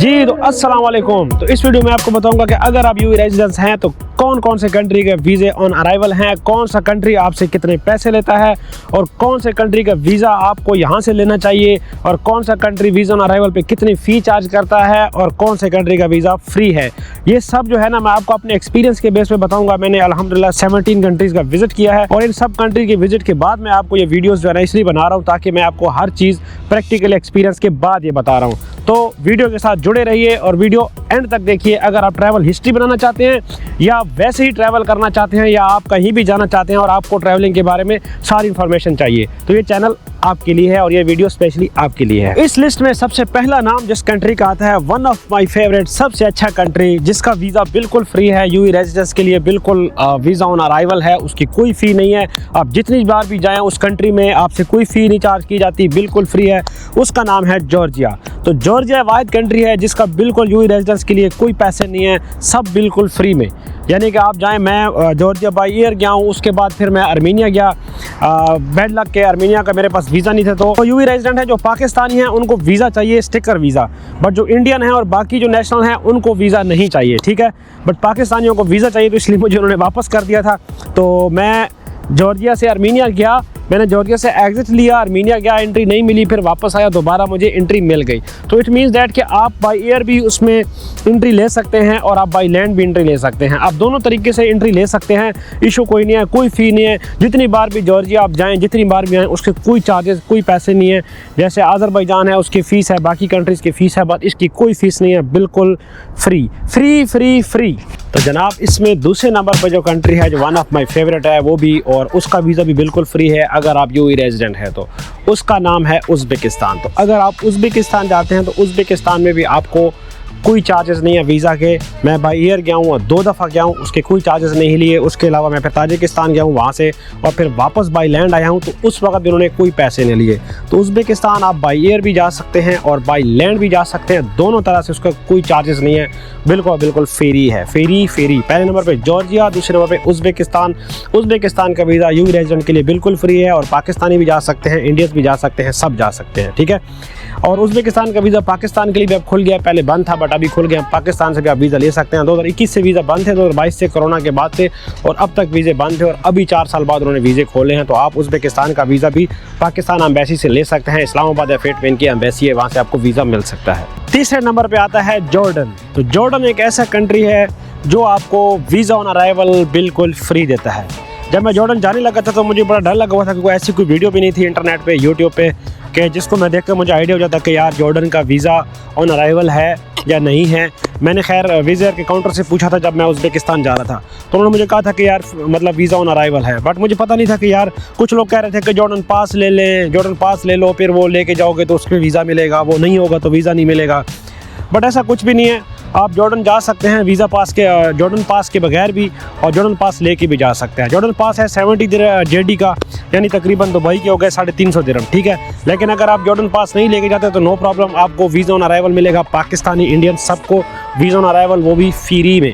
जी तो अस्सलाम वालेकुम। तो इस वीडियो में आपको बताऊंगा कि अगर आप यूएई रेजिडेंस हैं तो कौन कौन से कंट्री के वीज़े ऑन अराइवल हैं, कौन सा कंट्री आपसे कितने पैसे लेता है और कौन से कंट्री का वीज़ा आपको यहां से लेना चाहिए और कौन सा कंट्री वीज़ा ऑन अराइवल पे कितनी फ़ी चार्ज करता है और कौन से कंट्री का वीज़ा फ्री है। ये सब जो है ना मैं आपको अपने एक्सपीरियंस के बेस पे बताऊंगा। मैंने अल्हम्दुलिल्लाह 17 कंट्रीज़ का विजिट किया है और इन सब कंट्री के विजिट के बाद मैं आपको ये वीडियोज़ जो है ना इसलिए बना रहा हूँ ताकि मैं आपको हर चीज़ प्रैक्टिकल एक्सपीरियंस के बाद ये बता रहा हूँ। तो वीडियो के साथ जुड़े रहिए और वीडियो एंड तक देखिए। अगर आप ट्रैवल हिस्ट्री बनाना चाहते हैं या वैसे ही ट्रैवल करना चाहते हैं या आप कहीं भी जाना चाहते हैं और आपको ट्रैवलिंग के बारे में सारी इन्फॉर्मेशन चाहिए तो ये चैनल आपके लिए है और ये वीडियो स्पेशली आपके लिए है। इस लिस्ट में सबसे पहला नाम जिस कंट्री का आता है, वन ऑफ माय फेवरेट, सबसे अच्छा कंट्री जिसका वीज़ा बिल्कुल फ्री है। यूएई रेजिडेंस के लिए बिल्कुल वीज़ा ऑन अराइवल है, उसकी कोई फ़ी नहीं है। आप जितनी बार भी जाएँ उस कंट्री में आपसे कोई फ़ी नहीं चार्ज की जाती, बिल्कुल फ्री है। उसका नाम है जॉर्जिया। तो जॉर्जिया वाहिद कंट्री है जिसका बिल्कुल यूएई रेजिडेंस के लिए कोई पैसे नहीं है, सब बिल्कुल फ्री में। यानी कि आप जाएं, मैं जॉर्जिया बाई एयर गया हूँ, उसके बाद फिर मैं आर्मीनिया गया। बैड लक के आर्मीनिया का मेरे पास वीज़ा नहीं था। तो यूएई रेजिडेंट है जो पाकिस्तानी हैं उनको वीज़ा चाहिए, स्टिकर वीज़ा, बट जो इंडियन है और बाकी जो नेशनल हैं उनको वीज़ा नहीं चाहिए, ठीक है। बट पाकिस्तानियों को वीज़ा चाहिए तो इसलिए मुझे उन्होंने वापस कर दिया था। तो मैं जॉर्जिया से आर्मीनिया गया, मैंने जॉर्जिया से एग्जिट लिया, आर्मीनिया गया, एंट्री नहीं मिली, फिर वापस आया, दोबारा मुझे एंट्री मिल गई। तो इट मीन्स दैट कि आप बाई एयर भी उसमें एंट्री ले सकते हैं और आप बाई लैंड भी एंट्री ले सकते हैं। आप दोनों तरीके से एंट्री ले सकते हैं, इशू कोई नहीं है, कोई फ़ी नहीं है। जितनी बार भी जॉर्जिया आप जाएँ, जितनी बार भी आएँ, उसके कोई चार्जेस, कोई पैसे नहीं है। जैसे अज़रबैजान है उसकी फ़ीस है, बाकी कंट्रीज़ की फ़ीस है, बट इसकी कोई फ़ीस नहीं है, बिल्कुल फ्री फ्री फ्री फ्री। तो जनाब इसमें दूसरे नंबर पर जो कंट्री है जो वन ऑफ माय फेवरेट है वो भी, और उसका वीज़ा भी बिल्कुल फ्री है अगर आप यूएई रेजिडेंट है तो, उसका नाम है उज़्बेकिस्तान। तो अगर आप उज़्बेकिस्तान जाते हैं तो उज़्बेकिस्तान में भी आपको कोई चार्जेस नहीं है वीज़ा के। मैं बाई एयर गया हूँ और 2 दफ़ा गया हूँ, उसके कोई चार्जेस नहीं लिए। उसके अलावा मैं फिर ताजिकिस्तान गया हूँ वहाँ से और फिर वापस बाई लैंड आया हूँ तो उस वक्त भी उन्होंने कोई पैसे नहीं लिए। तो उज़्बेकिस्तान आप बाई एयर भी जा सकते हैं और बाई लैंड भी जा सकते हैं, दोनों तरह से उसका कोई चार्जेस नहीं है, बिल्कुल बिल्कुल फ्री है, फ्री फ्री। पहले नंबर पर जॉर्जिया, दूसरे नंबर पर उज़्बेकिस्तान। उज़्बेकिस्तान का वीज़ा यूएई रेजिडेंट के लिए बिल्कुल फ्री है और पाकिस्तानी भी जा सकते हैं, इंडियंस भी जा सकते हैं, सब जा सकते हैं, ठीक है। और उज़्बेकिस्तान का वीज़ा पाकिस्तान के लिए भी अब खुल गया, पहले बंद था बट अभी खुल गया। पाकिस्तान से भी आप वीज़ा ले सकते हैं। 2021 से वीज़ा बंद थे, 2022 से कोरोना के बाद से, और अब तक वीज़े बंद थे और अभी 4 साल बाद उन्होंने वीज़े खोले हैं। तो आप उज़्बेकिस्तान का वीज़ा भी पाकिस्तान एम्बेसी से ले सकते हैं। इस्लामाबाद या फेट में इनकी एम्बेसी है, वहाँ से आपको वीज़ा मिल सकता है। तीसरे नंबर पर आता है जॉर्डन। तो जॉर्डन एक ऐसा कंट्री है जो आपको वीज़ा ऑन अराइवल बिल्कुल फ्री देता है। जब मैं जॉर्डन जाने लगा था तो मुझे बड़ा डर लगा हुआ था क्योंकि ऐसी कोई वीडियो भी नहीं थी इंटरनेट पे, यूट्यूब पे, कि जिसको मैं देखकर मुझे आइडिया हो जाता कि यार जॉर्डन का वीज़ा ऑन अराइवल है या नहीं है। मैंने खैर वीज़ा के काउंटर से पूछा था जब मैं उज़्बेकिस्तान जा रहा था, तो उन्होंने मुझे कहा था कि यार मतलब वीज़ा ऑन अराइवल है, बट मुझे पता नहीं था कि यार कुछ लोग कह रहे थे कि जॉर्डन पास ले लें, जॉर्डन पास ले लो, फिर वो लेके जाओगे तो उसमें वीज़ा मिलेगा, वो नहीं होगा तो वीज़ा नहीं मिलेगा। बट ऐसा कुछ भी नहीं है, आप जॉर्डन जा सकते हैं वीज़ा पास के, जॉर्डन पास के बगैर भी, और जॉर्डन पास लेके भी जा सकते हैं। जॉर्डन पास है 70 जेडी का, यानी तकरीबन दुबई के हो गए 350 दिरहम, ठीक है। लेकिन अगर आप जॉर्डन पास नहीं लेके जाते तो नो प्रॉब्लम, आपको वीज़ा ऑन अराइवल मिलेगा। पाकिस्तानी, इंडियन, सबको वीज़ा ऑन अराइवल, वो भी फ्री में,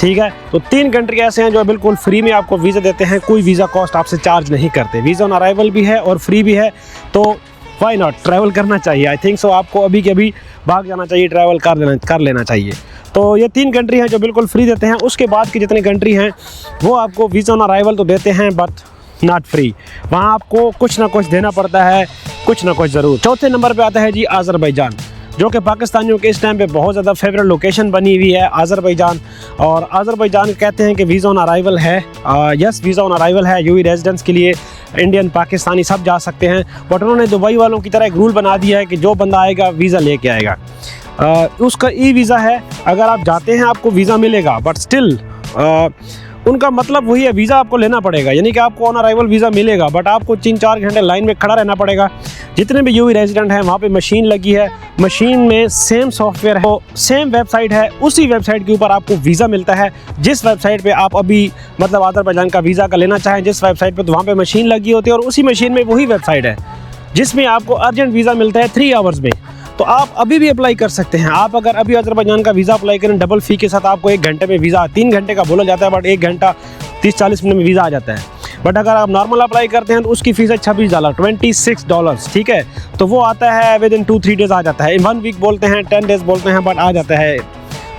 ठीक है। तो 3 कंट्री ऐसे हैं जो बिल्कुल फ्री में आपको वीज़ा देते हैं, कोई वीज़ा कॉस्ट आपसे चार्ज नहीं करते। वीज़ा ऑन अराइवल भी है और फ्री भी है, तो वाई नॉट, ट्रैवल करना चाहिए। आई थिंक सो आपको अभी के अभी भाग जाना चाहिए, ट्रैवल कर लेना चाहिए। तो ये 3 कंट्री हैं जो बिल्कुल फ्री देते हैं। उसके बाद की जितनी कंट्री हैं वो आपको वीज़ा ऑन अराइवल तो देते हैं बट नॉट फ्री, वहाँ आपको कुछ ना कुछ देना पड़ता है, कुछ ना कुछ ज़रूर। चौथे नंबर पे आता है जी अज़रबैजान, जो कि पाकिस्तानियों के इस टाइम पे बहुत ज़्यादा फेवरेट लोकेशन बनी हुई है अज़रबैजान। और अज़रबैजान कहते हैं कि वीज़ा ऑन अराइवल है, यस वीज़ा ऑन अराइवल है यूएई रेजिडेंट्स के लिए, इंडियन, पाकिस्तानी सब जा सकते हैं। बट उन्होंने दुबई वालों की तरह एक रूल बना दिया है कि जो बंदा आएगा वीज़ा लेके आएगा। उसका ई वीज़ा है, अगर आप जाते हैं आपको वीज़ा मिलेगा, बट स्टिल उनका मतलब वही है, वीज़ा आपको लेना पड़ेगा। यानी कि आपको ऑन अराइवल वीज़ा मिलेगा बट आपको 3-4 घंटे लाइन में खड़ा रहना पड़ेगा। जितने भी यूएई रेजिडेंट हैं वहाँ पे मशीन लगी है, मशीन में सेम सॉफ्टवेयर है, सेम वेबसाइट है, उसी वेबसाइट के ऊपर आपको वीज़ा मिलता है। जिस वेबसाइट पे आप अभी मतलब अज़रबैजान का वीज़ा का लेना चाहें जिस वेबसाइट पे, तो वहाँ पे मशीन लगी होती है और उसी मशीन में वही वेबसाइट है जिसमें आपको अर्जेंट वीज़ा मिलता है 3 आवर्स में। तो आप अभी भी अप्लाई कर सकते हैं। आप अगर अभी अज़रबैजान का वीज़ा अप्लाई करें डबल फ़ी के साथ, आपको 1 घंटे में वीज़ा, 3 घंटे का बोला जाता है बट 1 घंटा 30-40 मिनट में वीज़ा आ जाता है। बट अगर आप नॉर्मल अप्लाई करते हैं तो उसकी फ़ीस है $26, $26, ठीक है। तो वो आता है विद इन 2-3 डेज़ आ जाता है। इन 1 वीक बोलते हैं, 10 डेज़ बोलते हैं, बट आ जाता है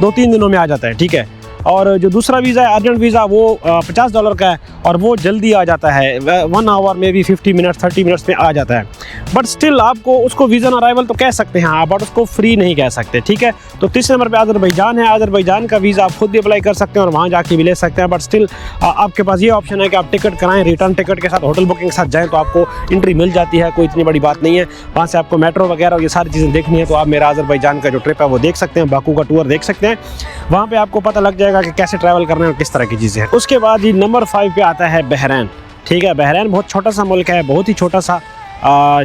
2-3 दिनों में आ जाता है, ठीक है। और जो दूसरा वीज़ा है अर्जेंट वीज़ा, वो $50 का है और वो जल्दी आ जाता है, 1 आवर में भी 50 मिनट्स 30 मिनट्स में आ जाता है। बट स्टिल आपको उसको वीज़ा ऑन अराइवल तो कह सकते हैं आप, बट उसको फ्री नहीं कह सकते, ठीक है। तो तीसरे नंबर पे अज़रबैजान है। अज़रबैजान का वीज़ा आप खुद भी अप्लाई कर सकते हैं और वहाँ जाके भी ले सकते हैं, बट स्टिल आपके पास ये ऑप्शन है कि आप टिकट कराएं, रिटर्न टिकट के साथ होटल बुकिंग के साथ जाएँ तो आपको एंट्री मिल जाती है, कोई इतनी बड़ी बात नहीं है। वहाँ से आपको मेट्रो वगैरह और ये सारी चीज़ें देखनी है तो आप मेरा अज़रबैजान का जो ट्रिप है वो देख सकते हैं, बाकू का टूर देख सकते हैं। वहाँ पर आपको पता लग जाएगा कि कैसे ट्रैवल करना है और किस तरह की चीज़ें हैं। उसके बाद ही नंबर 5 पे आता है बहरीन, ठीक है। बहरीन बहुत छोटा सा मुल्क है, बहुत ही छोटा सा,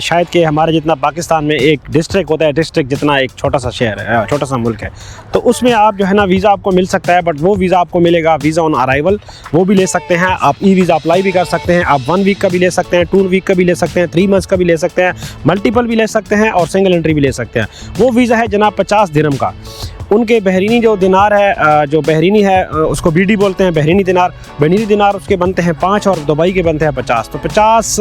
शायद कि हमारे जितना पाकिस्तान में एक डिस्ट्रिक्ट होता है, डिस्ट्रिक्ट जितना एक छोटा सा शहर है, छोटा सा मुल्क है। तो उसमें आप जो है ना वीज़ा आपको मिल सकता है, बट वो वीज़ा आपको मिलेगा वीज़ा ऑन अराइवल, वो भी ले सकते हैं आप। ई वीज़ा अप्लाई भी कर सकते हैं आप, 1 वीक का भी ले सकते हैं, 2 वीक का भी ले सकते हैं, 3 मंथ्स का भी ले सकते हैं, मल्टीपल भी ले सकते हैं और सिंगल एंट्री भी ले सकते हैं। वो वीज़ा है जनाब 50 दिरहम का। उनके बहरीनी जो दिनार है, जो बहरीनी है उसको बीडी बोलते हैं, बहरीनी दिनार उसके बनते हैं 5 और दुबई के बनते हैं 50। तो 50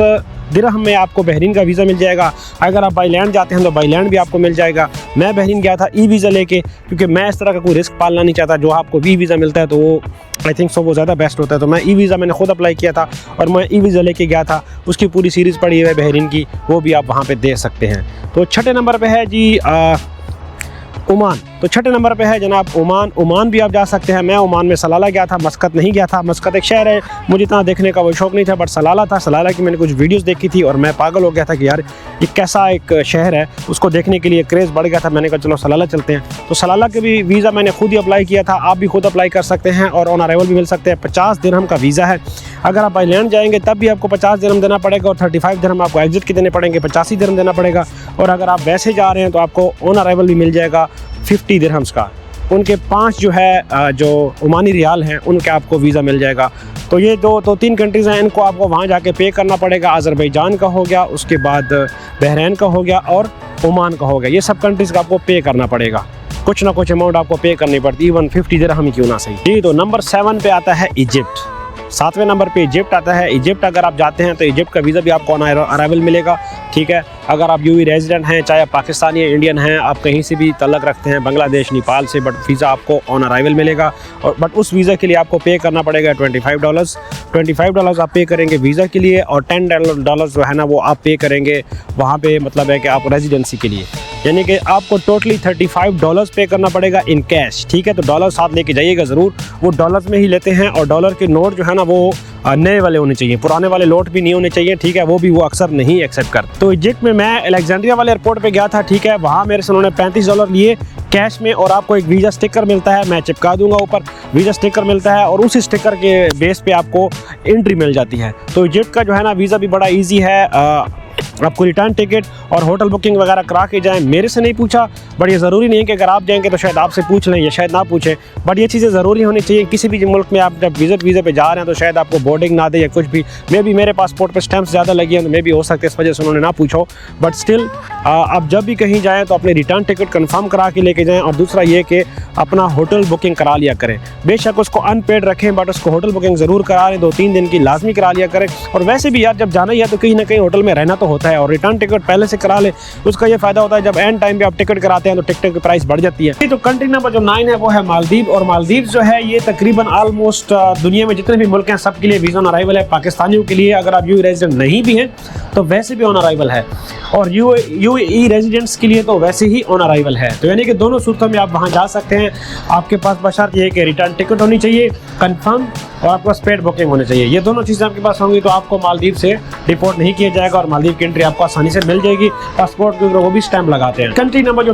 दिरहम में आपको बहरीन का वीज़ा मिल जाएगा। अगर आप बाई लैंड जाते हैं तो बाई लैंड भी आपको मिल जाएगा। मैं बहरीन गया था ई वीज़ा लेके, क्योंकि मैं इस तरह का कोई रिस्क पालना नहीं चाहता। जो आपको ई वीज़ा मिलता है तो वो आई थिंक सो वो ज़्यादा बेस्ट होता है। तो मैं ई वीज़ा मैंने खुद अप्लाई किया था और मैं ई वीज़ा लेके गया था, उसकी पूरी सीरीज़ पड़ी है बहरीन की, वो भी आप वहाँ पर दे सकते हैं। तो छठे नंबर पर है जी ओमान। तो छठे नंबर पे है जनाब ओमान भी आप जा सकते हैं। मैं ओमान में सलाला गया था, मस्कत नहीं गया था। मस्कत एक शहर है, मुझे इतना देखने का वो शौक़ नहीं था, बट सलाला था। सलाला की मैंने कुछ वीडियोस देखी थी और मैं पागल हो गया था कि यार ये कैसा एक शहर है, उसको देखने के लिए क्रेज़ बढ़ गया था। मैंने कहा चलो सलाला चलते हैं। तो सलाला के भी वीज़ा मैंने खुद ही अप्लाई किया था, आप भी खुद अप्लाई कर सकते हैं और ऑन अराइवल भी मिल सकते हैं। 50 दिरहम का वीज़ा है। अगर आप बाई लैंड जाएंगे तब भी आपको 50 दिरहम देना पड़ेगा और 35 दिरहम आपको एग्जिट के देने पड़ेंगे, 85 दिरहम देना पड़ेगा। और अगर आप वैसे जा रहे हैं तो आपको ऑन अराइवल भी मिल जाएगा 50 दिरहम्स का। उनके 5 जो है जो ओमानी रियाल हैं उनके आपको वीज़ा मिल जाएगा। तो ये 2-3 कंट्रीज़ हैं, इनको आपको वहाँ जाके पे करना पड़ेगा। अज़रबैजान का हो गया, उसके बाद बहरीन का हो गया और ओमान का हो गया। ये सब कंट्रीज़ का आपको पे करना पड़ेगा, कुछ ना कुछ अमाउंट आपको पे करनी पड़ती है, इवन 50 दिरहम ही क्यों ना सही। जी, तो नंबर 7 पे आता है इजिप्ट। 7वें नंबर पे इजिप्ट आता है। इजिप्ट अगर आप जाते हैं तो इजिप्ट का वीज़ा भी आपको ऑन अराइवल मिलेगा, ठीक है। अगर आप यूएई रेजिडेंट हैं, चाहे आप पाकिस्तानी या इंडियन हैं, आप कहीं से भी तल्लक रखते हैं, बांग्लादेश, नेपाल से, बट वीज़ा आपको ऑन अराइवल मिलेगा। और बट उस वीज़ा के लिए आपको पे करना पड़ेगा $25 आप पे करेंगे वीज़ा के लिए, और $10 जो है ना वो आप पे करेंगे वहाँ पे, मतलब है कि आप रेजिडेंसी के लिए, यानी कि आपको टोटली $35 पे करना पड़ेगा इन कैश, ठीक है। तो डॉलर साथ लेके जाइएगा ज़रूर, वो डॉलर्स में ही लेते हैं और डॉलर के नोट जो है ना वो नए वाले होने चाहिए, पुराने वाले नोट भी नहीं होने चाहिए, ठीक है। वो भी वो अक्सर नहीं एक्सेप्ट करते। तो इजिप्ट में मैं अलेक्जेंड्रिया वाले एयरपोर्ट पे गया था, ठीक है। वहाँ मेरे से उन्होंने $35 लिए कैश में, और आपको एक वीज़ा स्टिकर मिलता है, मैं चिपका दूंगा ऊपर, वीज़ा स्टिकर मिलता है और उस स्टिकर के बेस पे आपको एंट्री मिल जाती है। तो इजिप्ट का जो है ना वीज़ा भी बड़ा ईजी है। आपको रिटर्न टिकट और होटल बुकिंग वगैरह करा के जाएं। मेरे से नहीं पूछा, बट ये ज़रूरी नहीं है कि अगर आप जाएंगे तो शायद आपसे पूछ लें या शायद ना पूछें, बट ये चीज़ें ज़रूरी होनी चाहिए। किसी भी मुल्क में आप जब विज़िट वीज़े पे जा रहे हैं तो शायद आपको बोर्डिंग ना दे या कुछ भी। मेरे पासपोर्ट पे स्टैम्प्स ज़्यादा लगी हैं तो भी हो सकता है इस वजह से उन्होंने ना पूछो, बट स्टिल आप जब भी कहीं जाएँ तो अपने रिटर्न टिकट कन्फर्म करा के लेके जाएँ। और दूसरा ये कि अपना होटल बुकिंग करा लिया करें, बेशक उसको अनपेड रखें, बट उसको होटल बुकिंग ज़रूर करा लें, 2-3 दिन की लाजमी करा लिया करें। और वैसे भी यार जब जाना ही है तो कहीं ना कहीं होटल में रहना तो होता है, और रिटर्न टिकट पहले से करा ले, उसका ये फायदा होता है जब एंड टाइम पे आप टिकट कराते हैं तो टिकट की प्राइस बढ़ जाती है। तो कंट्री नंबर जो 9 है वो है मालदीव। और मालदीव जो है ये तकरीबन ऑलमोस्ट दुनिया में जितने भी मुल्क हैं सबके लिए वीज़ा ऑन अराइवल है। पाकिस्तानियों के लिए अगर आप यूएई रेजिडेंट नहीं भी हैं तो वैसे भी ऑन अराइवल है, और यूएई रेजिडेंट्स के लिए तो वैसे ही ऑन अराइवल है। तो यानी कि दोनों सूरतों में आप वहाँ जा सकते हैं। आपके पास बशर्त ये है कि रिटर्न टिकट होनी चाहिए कंफर्म और आपके पास पेड बुकिंग होनी चाहिए। ये दोनों चीज़ें आपके पास होंगी तो आपको मालदीव से डिपोर्ट नहीं किया जाएगा और मालदीव की एंट्री आपको आसानी से मिल जाएगी। पासपोर्ट के ऊपर वो भी स्टैम्प लगाते हैं। कंट्री नंबर जो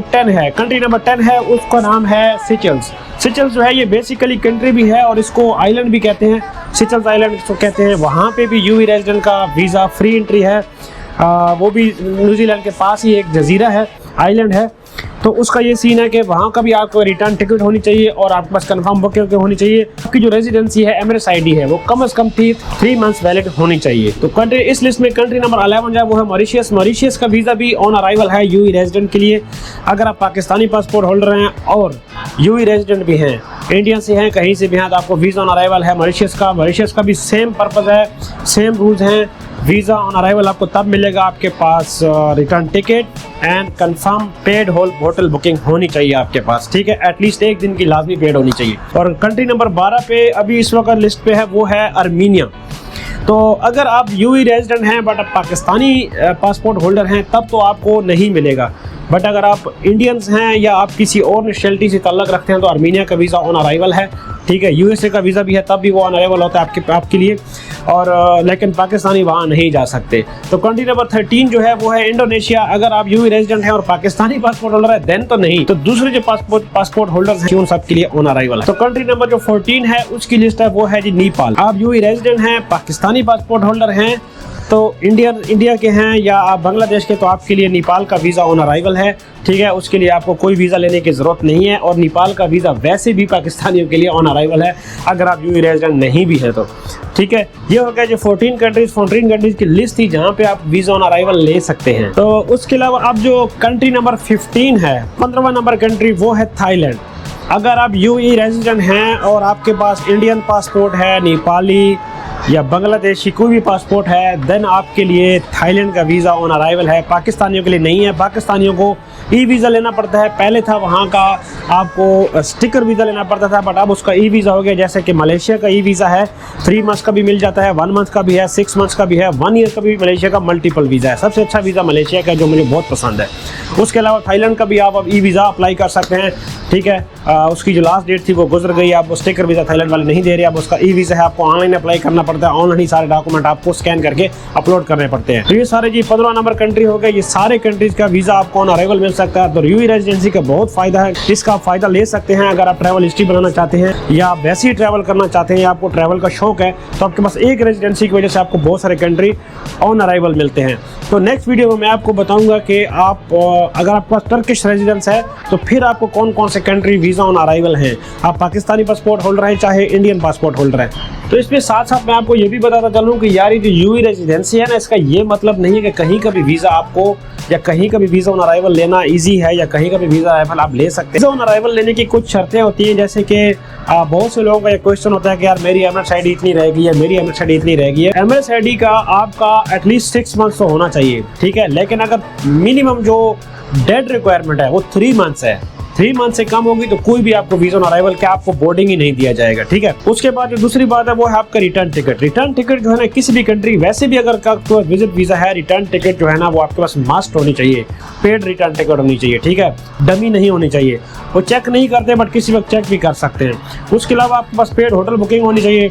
10 है उसका नाम है सिचल्स। सिचल्स जो है ये बेसिकली कंट्री भी है और इसको आइलैंड भी कहते हैं, सिचल्स आइलैंड इसको कहते हैं। वहाँ पे भी यूएई रेजिडेंट का वीज़ा फ्री एंट्री है। वो भी न्यूजीलैंड के पास ही एक जजीरा है, आइलैंड है। तो उसका ये सीन है कि वहाँ का भी आपको रिटर्न टिकट होनी चाहिए और आपके पास कंफर्म बुकिंग होनी चाहिए। आपकी जो रेजिडेंसी है एमरेट्स आईडी है वो कम से कम 3 मंथ्स वैलिड होनी चाहिए। तो कंट्री इस लिस्ट में कंट्री नंबर 11 जो है वो है मॉरिशियस। मॉरिशियस का वीज़ा भी ऑन अराइवल है यूएई रेजिडेंट के लिए। अगर आप पाकिस्तानी पासपोर्ट होल्डर हैं और यूएई रेजिडेंट भी हैं इंडिया से हैं, कहीं से भी हैं, तो आपको वीज़ा ऑन अराइवल है। मॉरिशस का भी सेम पर्पज़ है, सेम रूल्स हैं। वीज़ा ऑन अराइवल आपको तब मिलेगा आपके पास return ticket and confirm paid hotel booking होनी चाहिए आपके पास, ठीक है। एटलीस्ट एक दिन की लाजमी पेड होनी चाहिए। और कंट्री नंबर 12 पे अभी इस वक्त लिस्ट पे है, वो है आर्मीनिया। तो अगर आप यूएई रेजिडेंट हैं बट आप पाकिस्तानी पासपोर्ट होल्डर हैं तब तो आपको नहीं मिलेगा। बट अगर आप इंडियंस हैं या आप किसी और नेशनलिटी से ताल्लुक़ रखते हैं तो आर्मीनिया का वीज़ा ऑन अराइवल है, ठीक है। यूएसए का वीज़ा भी है तब भी वो ऑन अराइवल होता है आपके लिए, और लेकिन पाकिस्तानी वहाँ नहीं जा सकते। तो कंट्री नंबर 13 जो है वो है इंडोनेशिया। अगर आप यूएई रेजिडेंट हैं और पाकिस्तानी पासपोर्ट होल्डर है देन तो नहीं, तो दूसरे जो पासपोर्ट होल्डर्स हैं उन सब के लिए ऑन अराइवल है। तो कंट्री नंबर जो 14 है उसकी लिस्ट है वो है जी नेपाल। आप यूएई रेजिडेंट हैं, पाकिस्तानी पासपोर्ट होल्डर हैं, तो इंडिया के हैं या आप बांग्लादेश के, तो आपके लिए नेपाल का वीज़ा ऑन अराइवल है, ठीक है। उसके लिए आपको कोई वीज़ा लेने की ज़रूरत नहीं है। और नेपाल का वीज़ा वैसे भी पाकिस्तानियों के लिए ऑन अराइवल है अगर आप यूएई रेजिडेंट नहीं भी हैं तो, ठीक है। ये हो गया जो 14 कंट्रीज़ की लिस्ट थी जहाँ पे आप वीज़ा ऑन अराइवल ले सकते हैं। तो उसके अलावा अब जो कंट्री नंबर 15 है, 15वां नंबर कंट्री, वो है थाईलैंड। अगर आप यूएई रेजिडेंट हैं और आपके पास इंडियन पासपोर्ट है, नेपाली या बांग्लादेशी कोई भी पासपोर्ट है, देन आपके लिए थाईलैंड का वीज़ा ऑन अराइवल है। पाकिस्तानियों के लिए नहीं है। पाकिस्तानियों को ई वीज़ा लेना पड़ता है। पहले था वहाँ का आपको स्टिकर वीज़ा लेना पड़ता था, बट अब उसका ई वीज़ा हो गया। जैसे कि मलेशिया का ई वीज़ा है, 3 मंथ्स का भी मिल जाता है, 1 मंथ का भी है, 6 मंथ्स का भी है, 1 ईयर का भी मलेशिया का मल्टीपल वीज़ा है। सबसे अच्छा वीज़ा मलेशिया का जो मुझे बहुत पसंद है। उसके अलावा थाईलैंड का भी आप अब ई वीज़ा अप्लाई कर सकते हैं, ठीक है। उसकी जो लास्ट डेट थी वो गुजर गई। आप स्टिकर वीज़ा थाईलैंड वाले नहीं दे रहे, अब उसका ई वीज़ा है, आपको ऑनलाइन अप्लाई करना पड़ता है। ऑनलाइन ही सारे डॉक्यूमेंट आपको स्कैन करके अपलोड करने पड़ते हैं। तो ये सारे जी 15 नंबर कंट्री हो गए। ये सारे कंट्रीज़ का वीज़ा आपको ऑन अराइवल मिल सकता है। तो यूएई रेजिडेंसी का बहुत फ़ायदा है, इसका आप फ़ायदा ले सकते हैं। अगर आप ट्रैवल हिस्ट्री बनाना चाहते हैं या आप वैसे ही ट्रैवल करना चाहते हैं या आपको ट्रैवल का शौक है, तो आपके पास एक रेजिडेंसी की वजह से आपको बहुत सारे कंट्री ऑन अराइवल मिलते हैं। तो नेक्स्ट वीडियो में मैं आपको बताऊंगा कि आप अगर आपके पास टर्किश रेजिडेंस है तो फिर आपको कौन कौन से कंट्री वीज़ा ऑन अराइवल हैं। आप पाकिस्तानी पासपोर्ट होल्डर हैं चाहे इंडियन पासपोर्ट होल्डर है। तो इसमें साथ साथ मैं आपको ये भी बताता चलूँ कि यार ये जो यूएई रेजिडेंसी है ना, इसका ये मतलब नहीं है कि कहीं का भी वीज़ा आपको या कहीं का भी वीज़ा ऑन अराइवल लेना इजी है या कहीं का भी वीज़ा अराइवल आप ले सकते हैं। वीज़ा ऑन अराइवल लेने की कुछ शर्तें होती हैं, जैसे कि बहुत से लोगों का एक क्वेश्चन होता है कि यार मेरी एमएस आईडी इतनी रहेगी या मेरी एमएस आईडी इतनी रहेगी। एमएस आईडी का आपका एटलीस्ट 6 मंथ्स तो होना चाहिए, ठीक है। लेकिन अगर मिनिमम जो डेड रिक्वायरमेंट है वो 3 मंथ्स है, 3 मंथ से कम होगी तो कोई भी आपको वीज़ा ऑन अराइवल के आपको बोर्डिंग ही नहीं दिया जाएगा, ठीक है। उसके बाद जो दूसरी बात है वो है आपका रिटर्न टिकट। रिटर्न टिकट जो है ना, किसी भी कंट्री वैसे भी अगर आपको विजिट वीज़ा है, रिटर्न टिकट जो है ना वो आपके पास मस्ट होनी चाहिए। पेड रिटर्न टिकट होनी चाहिए, ठीक है, डमी नहीं होनी चाहिए। वो चेक नहीं करते बट किसी वक्त चेक भी कर सकते हैं। उसके अलावा आपके पास पेड होटल बुकिंग होनी चाहिए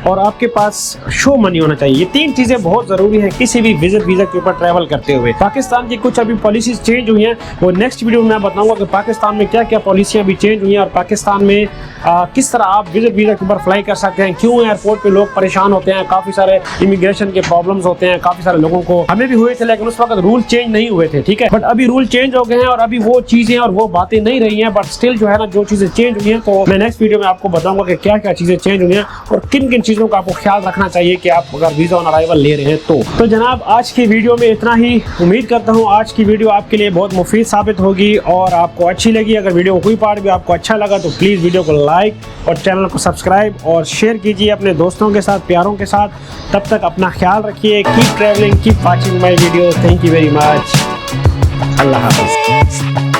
और आपके पास शो मनी होना चाहिए। ये 3 चीज़ें बहुत ज़रूरी हैं किसी भी विजिट वीज़ा के ऊपर ट्रैवल करते हुए। पाकिस्तान की कुछ अभी पॉलिसीज चेंज हुई हैं, वो नेक्स्ट वीडियो में मैं बताऊंगा कि पाकिस्तान में क्या क्या पॉलिसियाँ भी चेंज हुई हैं और पाकिस्तान में किस तरह आप विजिट वीज़ा के ऊपर फ्लाई कर सकते हैं। क्यों एयरपोर्ट पे लोग परेशान होते हैं, काफ़ी सारे इमिग्रेशन के प्रॉब्लम्स होते हैं, काफ़ी सारे लोगों को, हमें भी हुए थे लेकिन उस वक्त रूल चेंज नहीं हुए थे, ठीक है। बट अभी रूल चेंज हो गए हैं और अभी वो चीज़ें और वो बातें नहीं रही हैं, बट स्टिल जो है ना जो चीज़ें चेंज हुई हैं तो मैं नेक्स्ट वीडियो में आपको बताऊंगा कि क्या क्या चीज़ें चेंज हुई हैं और किन किन चीज़ों का आपको ख्याल रखना चाहिए कि आप अगर वीज़ा ऑन अराइवल ले रहे हैं तो जनाब आज की वीडियो में इतना ही। उम्मीद करता हूँ आज की वीडियो आपके लिए बहुत मुफीद साबित होगी और आपको अच्छी लगी। अगर वीडियो कोई पार्ट भी आपको अच्छा लगा तो प्लीज़ वीडियो को लाइक और चैनल को सब्सक्राइब और शेयर कीजिए अपने दोस्तों के साथ, प्यारों के साथ। तब तक अपना ख्याल रखिए। Keep travelling, keep watching my video. Thank you very much. अल्लाह हाफ़िज़।